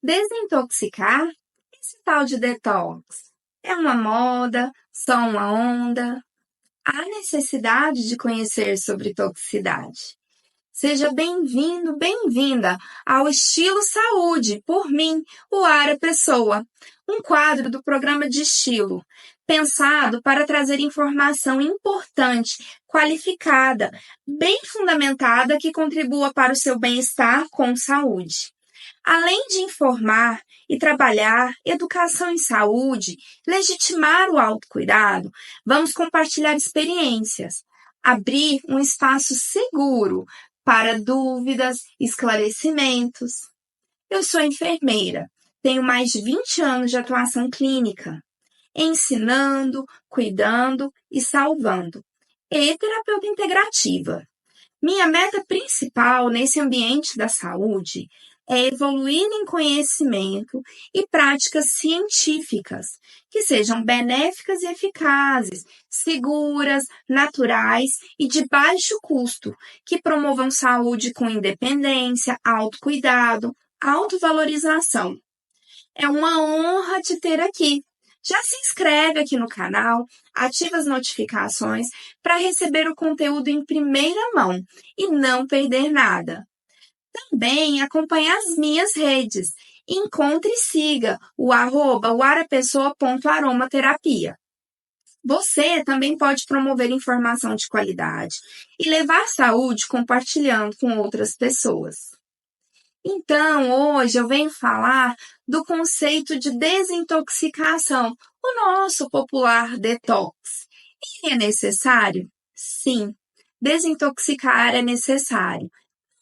Desintoxicar? Esse tal de detox é uma moda, só uma onda? Há necessidade de conhecer sobre toxicidade. Seja bem-vindo, bem-vinda ao Estilo Saúde, por mim, Uara Pessoa, um quadro do programa de estilo, pensado para trazer informação importante, qualificada, bem fundamentada que contribua para o seu bem-estar com saúde. Além de informar e trabalhar educação em saúde, legitimar o autocuidado, vamos compartilhar experiências, abrir um espaço seguro para dúvidas, esclarecimentos. Eu sou enfermeira, tenho mais de 20 anos de atuação clínica, ensinando, cuidando e salvando. E terapeuta integrativa. Minha meta principal nesse ambiente da saúde é evoluir em conhecimento e práticas científicas que sejam benéficas e eficazes, seguras, naturais e de baixo custo, que promovam saúde com independência, autocuidado, autovalorização. É uma honra te ter aqui. Já se inscreve aqui no canal, ativa as notificações para receber o conteúdo em primeira mão e não perder nada. Também acompanhe as minhas redes. Encontre e siga o @uarapessoa.aromaterapia. Você também pode promover informação de qualidade e levar saúde compartilhando com outras pessoas. Então, hoje eu venho falar do conceito de desintoxicação, o nosso popular detox. E é necessário? Sim, desintoxicar é necessário.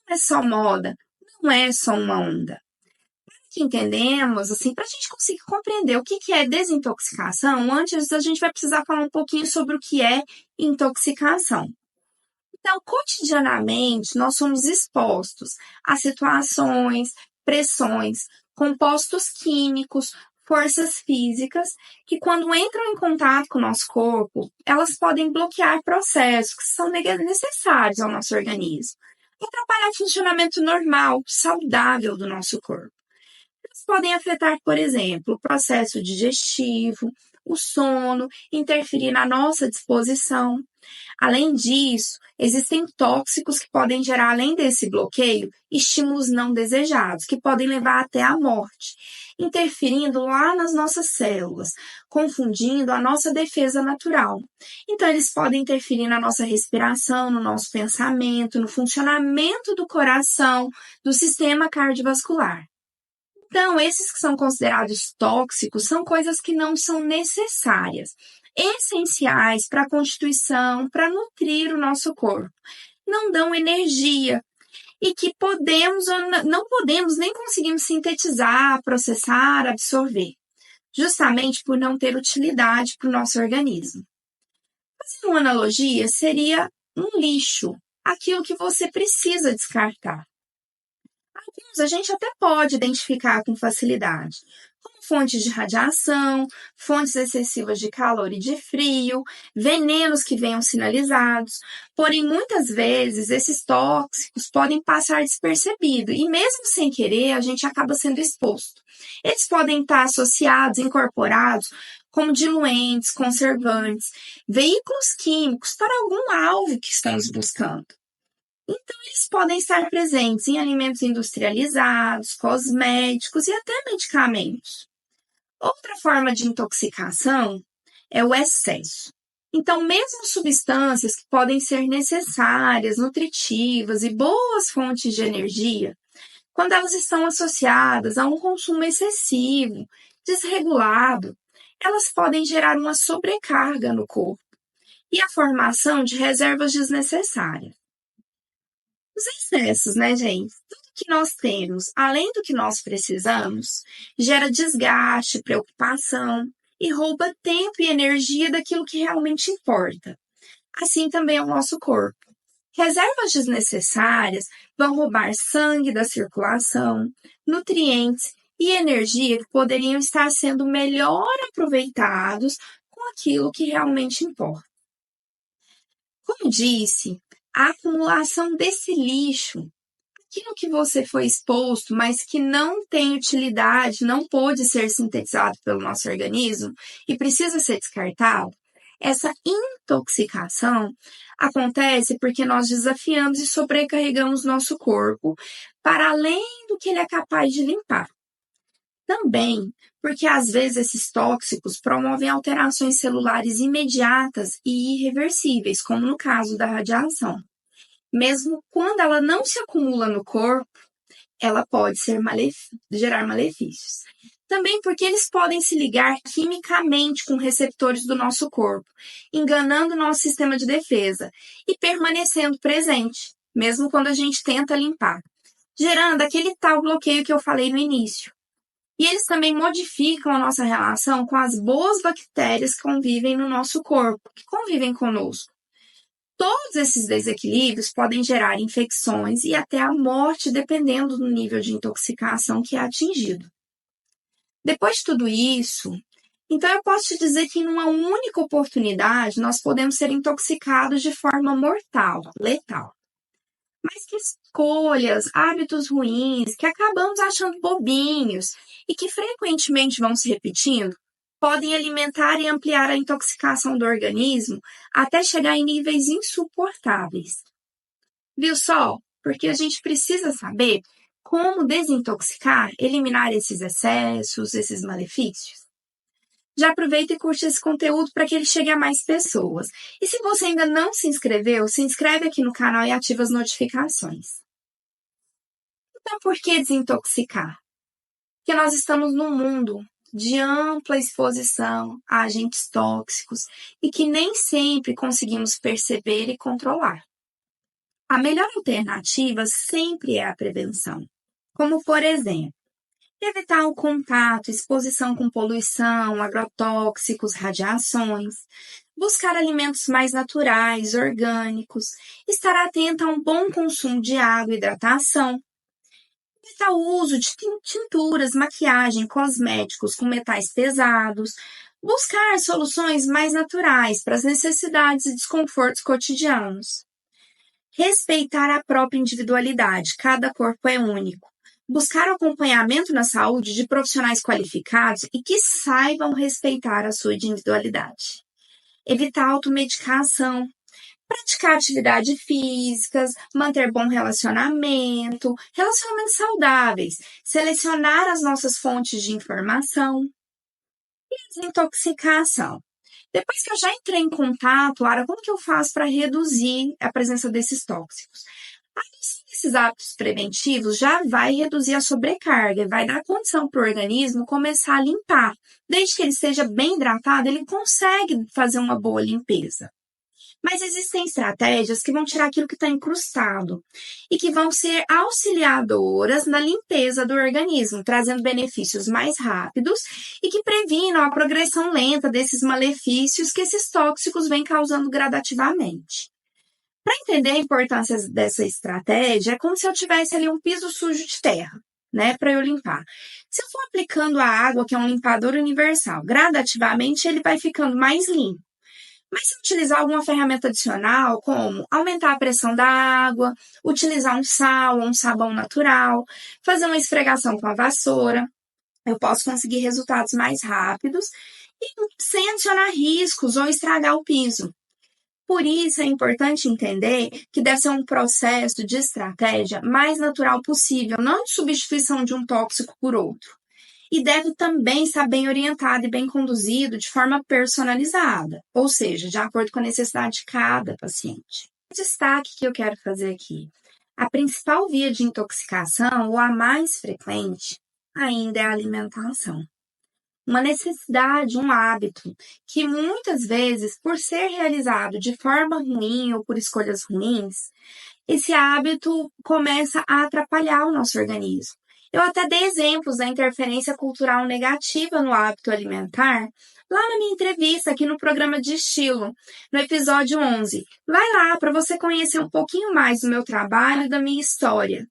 Não é só moda, não é só uma onda. Para que entendemos, assim, para a gente conseguir compreender o que é desintoxicação, antes a gente vai precisar falar um pouquinho sobre o que é intoxicação. Então, cotidianamente, nós somos expostos a situações, pressões, compostos químicos, forças físicas, que quando entram em contato com o nosso corpo, elas podem bloquear processos que são necessários ao nosso organismo e atrapalhar o funcionamento normal, saudável do nosso corpo. Elas podem afetar, por exemplo, o processo digestivo, o sono, interferir na nossa disposição. Além disso, existem tóxicos que podem gerar, além desse bloqueio, estímulos não desejados, que podem levar até à morte, interferindo lá nas nossas células, confundindo a nossa defesa natural. Então, eles podem interferir na nossa respiração, no nosso pensamento, no funcionamento do coração, do sistema cardiovascular. Então, esses que são considerados tóxicos são coisas que não são necessárias, essenciais para a constituição, para nutrir o nosso corpo. Não dão energia e que podemos ou não podemos nem conseguimos sintetizar, processar, absorver, justamente por não ter utilidade para o nosso organismo. Fazendo uma analogia, seria um lixo, aquilo que você precisa descartar. Alguns a gente até pode identificar com facilidade, como fontes de radiação, fontes excessivas de calor e de frio, venenos que venham sinalizados. Porém, muitas vezes, esses tóxicos podem passar despercebidos e mesmo sem querer, a gente acaba sendo exposto. Eles podem estar associados, incorporados, como diluentes, conservantes, veículos químicos para algum alvo que estamos buscando. Então, eles podem estar presentes em alimentos industrializados, cosméticos e até medicamentos. Outra forma de intoxicação é o excesso. Então, mesmo substâncias que podem ser necessárias, nutritivas e boas fontes de energia, quando elas estão associadas a um consumo excessivo, desregulado, elas podem gerar uma sobrecarga no corpo e a formação de reservas desnecessárias. Os excessos, né, gente? Tudo que nós temos, além do que nós precisamos, gera desgaste, preocupação e rouba tempo e energia daquilo que realmente importa. Assim também é o nosso corpo. Reservas desnecessárias vão roubar sangue da circulação, nutrientes e energia que poderiam estar sendo melhor aproveitados com aquilo que realmente importa. Como disse, a acumulação desse lixo, aquilo que você foi exposto, mas que não tem utilidade, não pôde ser sintetizado pelo nosso organismo e precisa ser descartado, essa intoxicação acontece porque nós desafiamos e sobrecarregamos nosso corpo para além do que ele é capaz de limpar. Também porque às vezes esses tóxicos promovem alterações celulares imediatas e irreversíveis, como no caso da radiação. Mesmo quando ela não se acumula no corpo, ela pode gerar malefícios. Também porque eles podem se ligar quimicamente com receptores do nosso corpo, enganando o nosso sistema de defesa e permanecendo presente, mesmo quando a gente tenta limpar, gerando aquele tal bloqueio que eu falei no início. E eles também modificam a nossa relação com as boas bactérias que convivem no nosso corpo, que convivem conosco. Todos esses desequilíbrios podem gerar infecções e até a morte, dependendo do nível de intoxicação que é atingido. Depois de tudo isso, então eu posso te dizer que em uma única oportunidade nós podemos ser intoxicados de forma mortal, letal. Mas que escolhas, hábitos ruins, que acabamos achando bobinhos e que frequentemente vão se repetindo, podem alimentar e ampliar a intoxicação do organismo até chegar em níveis insuportáveis. Viu só? Porque a gente precisa saber como desintoxicar, eliminar esses excessos, esses malefícios. Já aproveita e curte esse conteúdo para que ele chegue a mais pessoas. E se você ainda não se inscreveu, se inscreve aqui no canal e ativa as notificações. Então, por que desintoxicar? Porque nós estamos num mundo de ampla exposição a agentes tóxicos e que nem sempre conseguimos perceber e controlar. A melhor alternativa sempre é a prevenção, como, por exemplo, evitar o contato, exposição com poluição, agrotóxicos, radiações, buscar alimentos mais naturais, orgânicos, estar atento a um bom consumo de água e hidratação, evitar o uso de tinturas, maquiagem, cosméticos com metais pesados, buscar soluções mais naturais para as necessidades e desconfortos cotidianos. Respeitar a própria individualidade, cada corpo é único. Buscar acompanhamento na saúde de profissionais qualificados e que saibam respeitar a sua individualidade. Evitar automedicação. Praticar atividades físicas, manter bom relacionamentos saudáveis, selecionar as nossas fontes de informação e desintoxicação. Depois que eu já entrei em contato, Lara, como que eu faço para reduzir a presença desses tóxicos? A adoção desses hábitos preventivos já vai reduzir a sobrecarga, vai dar condição para o organismo começar a limpar. Desde que ele esteja bem hidratado, ele consegue fazer uma boa limpeza. Mas existem estratégias que vão tirar aquilo que está incrustado e que vão ser auxiliadoras na limpeza do organismo, trazendo benefícios mais rápidos e que previnam a progressão lenta desses malefícios que esses tóxicos vêm causando gradativamente. Para entender a importância dessa estratégia, é como se eu tivesse ali um piso sujo de terra, né, para eu limpar. Se eu for aplicando a água, que é um limpador universal, gradativamente ele vai ficando mais limpo. Mas se utilizar alguma ferramenta adicional, como aumentar a pressão da água, utilizar um sal ou um sabão natural, fazer uma esfregação com a vassoura, eu posso conseguir resultados mais rápidos e sem adicionar riscos ou estragar o piso. Por isso é importante entender que deve ser um processo de estratégia mais natural possível, não de substituição de um tóxico por outro. E deve também estar bem orientado e bem conduzido de forma personalizada, ou seja, de acordo com a necessidade de cada paciente. O destaque que eu quero fazer aqui: a principal via de intoxicação, ou a mais frequente, ainda é a alimentação. Uma necessidade, um hábito, que muitas vezes, por ser realizado de forma ruim ou por escolhas ruins, esse hábito começa a atrapalhar o nosso organismo. Eu até dei exemplos da interferência cultural negativa no hábito alimentar lá na minha entrevista aqui no programa de estilo, no episódio 11. Vai lá para você conhecer um pouquinho mais do meu trabalho e da minha história.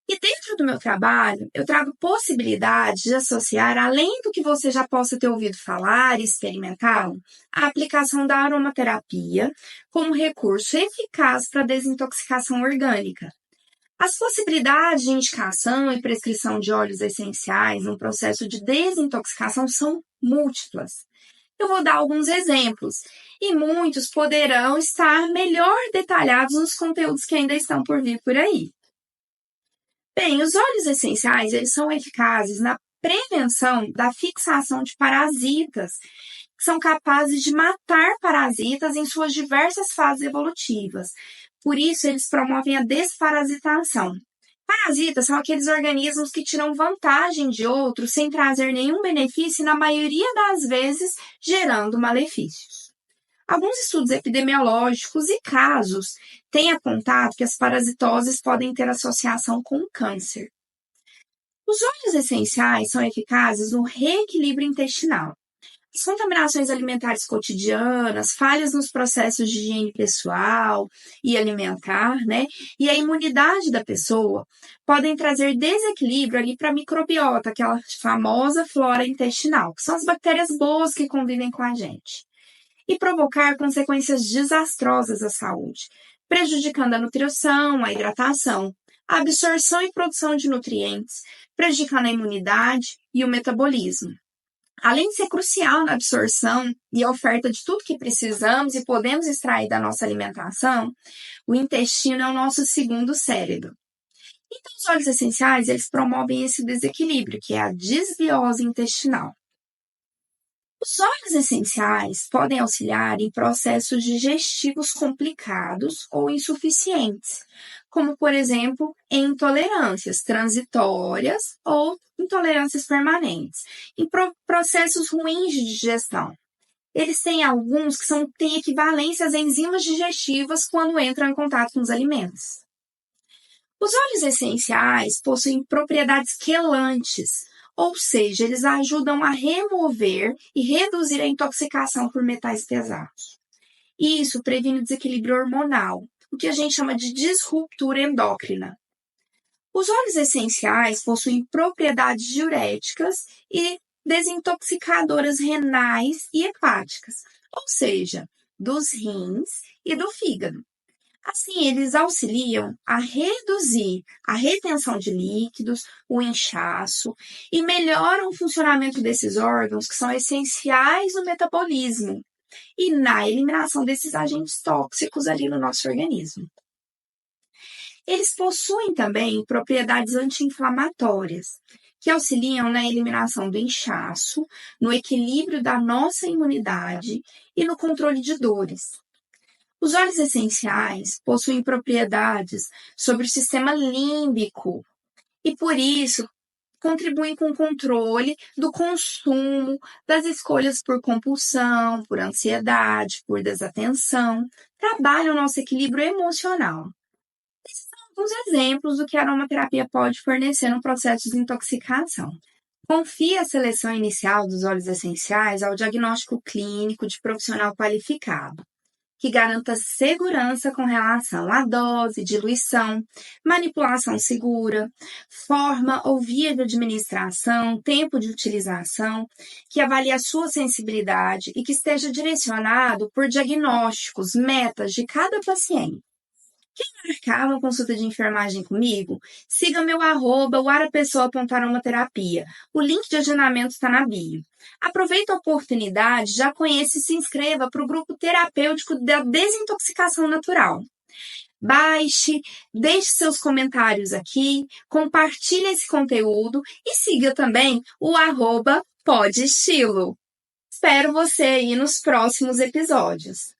E dentro do meu trabalho, eu trago possibilidades de associar, além do que você já possa ter ouvido falar e experimentado, a aplicação da aromaterapia como recurso eficaz para a desintoxicação orgânica. As possibilidades de indicação e prescrição de óleos essenciais no processo de desintoxicação são múltiplas. Eu vou dar alguns exemplos, e muitos poderão estar melhor detalhados nos conteúdos que ainda estão por vir por aí. Bem, os óleos essenciais, eles são eficazes na prevenção da fixação de parasitas, que são capazes de matar parasitas em suas diversas fases evolutivas. Por isso, eles promovem a desparasitação. Parasitas são aqueles organismos que tiram vantagem de outros sem trazer nenhum benefício e, na maioria das vezes, gerando malefícios. Alguns estudos epidemiológicos e casos têm apontado que as parasitoses podem ter associação com o câncer. Os óleos essenciais são eficazes no reequilíbrio intestinal. As contaminações alimentares cotidianas, falhas nos processos de higiene pessoal e alimentar, e a imunidade da pessoa podem trazer desequilíbrio ali para a microbiota, aquela famosa flora intestinal, que são as bactérias boas que convivem com a gente, e provocar consequências desastrosas à saúde, prejudicando a nutrição, a hidratação, a absorção e produção de nutrientes, prejudicando a imunidade e o metabolismo. Além de ser crucial na absorção e a oferta de tudo que precisamos e podemos extrair da nossa alimentação, o intestino é o nosso segundo cérebro. Então, os óleos essenciais, eles promovem esse desequilíbrio, que é a desbiose intestinal. Os óleos essenciais podem auxiliar em processos digestivos complicados ou insuficientes, como, por exemplo, em intolerâncias transitórias ou intolerâncias permanentes, em processos ruins de digestão. Eles têm alguns que têm equivalência às enzimas digestivas quando entram em contato com os alimentos. Os óleos essenciais possuem propriedades quelantes, ou seja, eles ajudam a remover e reduzir a intoxicação por metais pesados. Isso previne o desequilíbrio hormonal, o que a gente chama de disruptura endócrina. Os óleos essenciais possuem propriedades diuréticas e desintoxicadoras renais e hepáticas, ou seja, dos rins e do fígado. Assim, eles auxiliam a reduzir a retenção de líquidos, o inchaço e melhoram o funcionamento desses órgãos que são essenciais no metabolismo e na eliminação desses agentes tóxicos ali no nosso organismo. Eles possuem também propriedades anti-inflamatórias, que auxiliam na eliminação do inchaço, no equilíbrio da nossa imunidade e no controle de dores. Os óleos essenciais possuem propriedades sobre o sistema límbico e, por isso, contribuem com o controle do consumo, das escolhas por compulsão, por ansiedade, por desatenção, trabalham o nosso equilíbrio emocional. Esses são alguns exemplos do que a aromaterapia pode fornecer no processo de intoxicação. Confie a seleção inicial dos óleos essenciais ao diagnóstico clínico de profissional qualificado, que garanta segurança com relação à dose, diluição, manipulação segura, forma ou via de administração, tempo de utilização, que avalie a sua sensibilidade e que esteja direcionado por diagnósticos, metas de cada paciente. Quer marcar uma consulta de enfermagem comigo? Siga meu @arapessoa.aromaterapia. O link de agendamento está na bio. Aproveita a oportunidade, já conheça e se inscreva para o grupo terapêutico da desintoxicação natural. Baixe, deixe seus comentários aqui, compartilhe esse conteúdo e siga também o @podestilo. Espero você aí nos próximos episódios.